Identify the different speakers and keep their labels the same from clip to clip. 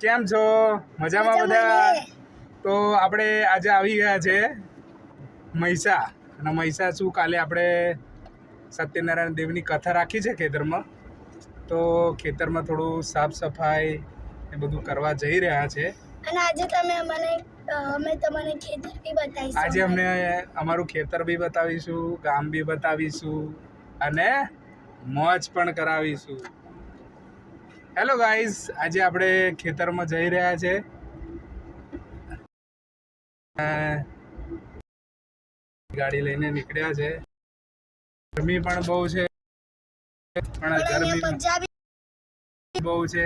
Speaker 1: કેમ છો? મજામાં બધા? તો આપણે આજે આવી ગયા છે મહીસા. અને મહીસા શું કાલે આપણે સત્યનારાયણ દેવની કથા રાખી છે ખેતરમાં. તો ખેતરમાં થોડું સાફ સફાઈ એ બધું કરવા જઈ રહ્યા છે.
Speaker 2: અને આજે અમે તમને ખેતર બી બતાવીશું.
Speaker 1: આજે અમને અમારું ખેતર બી બતાવીશું, ગામ બી બતાવીશું અને મોજ પણ કરાવીશું. હેલો ગાઈઝ, આજે આપણે ખેતરમાં જઈ રહ્યા છે. ગાડી લઈને નીકળ્યા છે. ગરમી પણ બહુ છે, પણ ગરમી બહુ છે.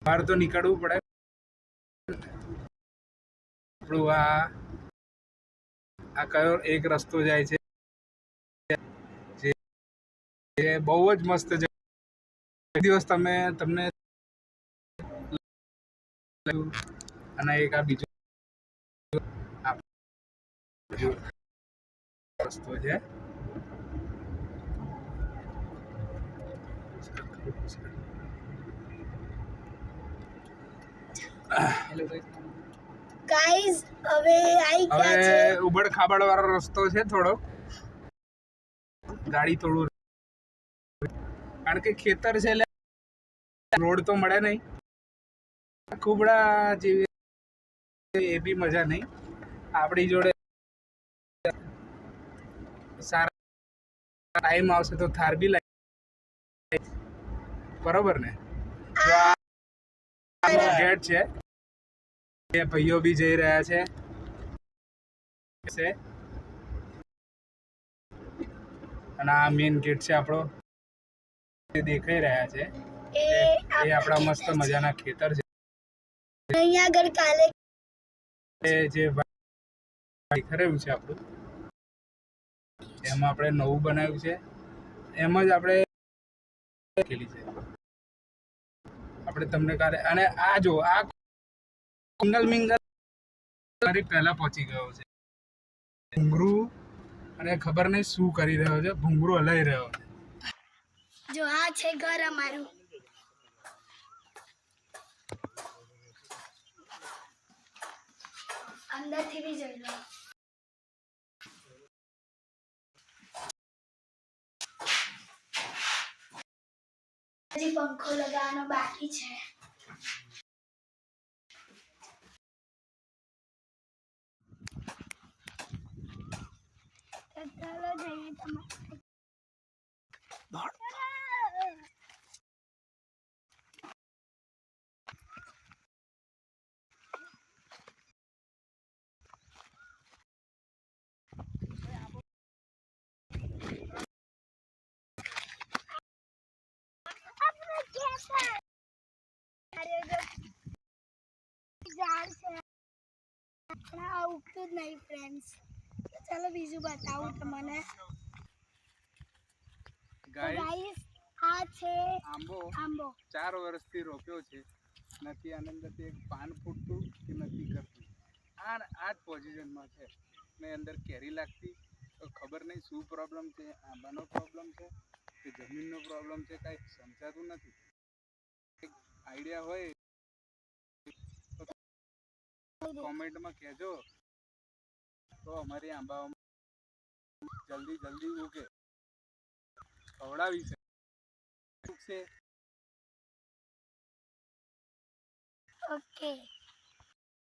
Speaker 1: બહાર તો નીકળવું પડે. આપણું આ કયો એક રસ્તો જાય છે જે બહુ જ મસ્ત છે. એક દિવસ તમને અને એક આ બીજો રસ્તો છે.
Speaker 2: ગાઈઝ હવે આવી ગયા છે.
Speaker 1: ઉબડ ખાબડ વાળો રસ્તો છે થોડો. ગાડી થોડું, કારણ કે ખેતર છે એટલે રોડ તો મળે નહીં. કુબડા જેવી એ બી મજા નહીં. આપણી જોડે સારા ટાઈમ આવશે તો થાર બી લાવી, બરોબર ને? જો આ ગેટ છે, એ ભાઈઓ બી જઈ રહ્યા છે. અને આ મેઇન ગેટ છે આપણો, દેખાઈ રહ્યા છે. એ આપણા મસ્ત મજાના ખેતર છે.
Speaker 2: અહીંયા આગળ કાલે
Speaker 1: જે ખરેલું છે આપણું, એમાં આપણે નવું બનાવ્યું છે. એમ જ આપણે ખેલી છે આપણે તમને કાલે. અને આ જો આ મિંગલ પહેલા પહોંચી ગયો છે. ભૂંગરું અને ખબર નહીં શું કરી રહ્યો છે. ભૂંગરું હલાઈ રહ્યો છે.
Speaker 2: જો આ છે ઘર અમારું. અંદરથી બી જોઈ લો. હજી પંખો લગાવવાનો બાકી છે. ચાલો જઈએ તમારે. ઉગતું જ નહીં ફ્રેન્ડ્સ. ચાલો બીજું બતાવું તમને. ગાઈસ આ છે આંબો.
Speaker 1: 4 વર્ષથી રોપ્યો છે. નથી આની અંદરથી એક પાન ફૂટતું કે નથી કરતું. આ જ પોઝિશનમાં છે. ને અંદર કેરી લાગતી. તો ખબર નહીં શું પ્રોબ્લેમ છે. આંબાનો પ્રોબ્લેમ છે કે જમીનનો પ્રોબ્લેમ છે, કાંઈ સમજાતું નથી. એક આઈડિયા હોય તો કોમેન્ટમાં કહેજો, તો અમારી આંબા જલ્દી ઉગે. ખવડાવી છે.
Speaker 2: ઓકે.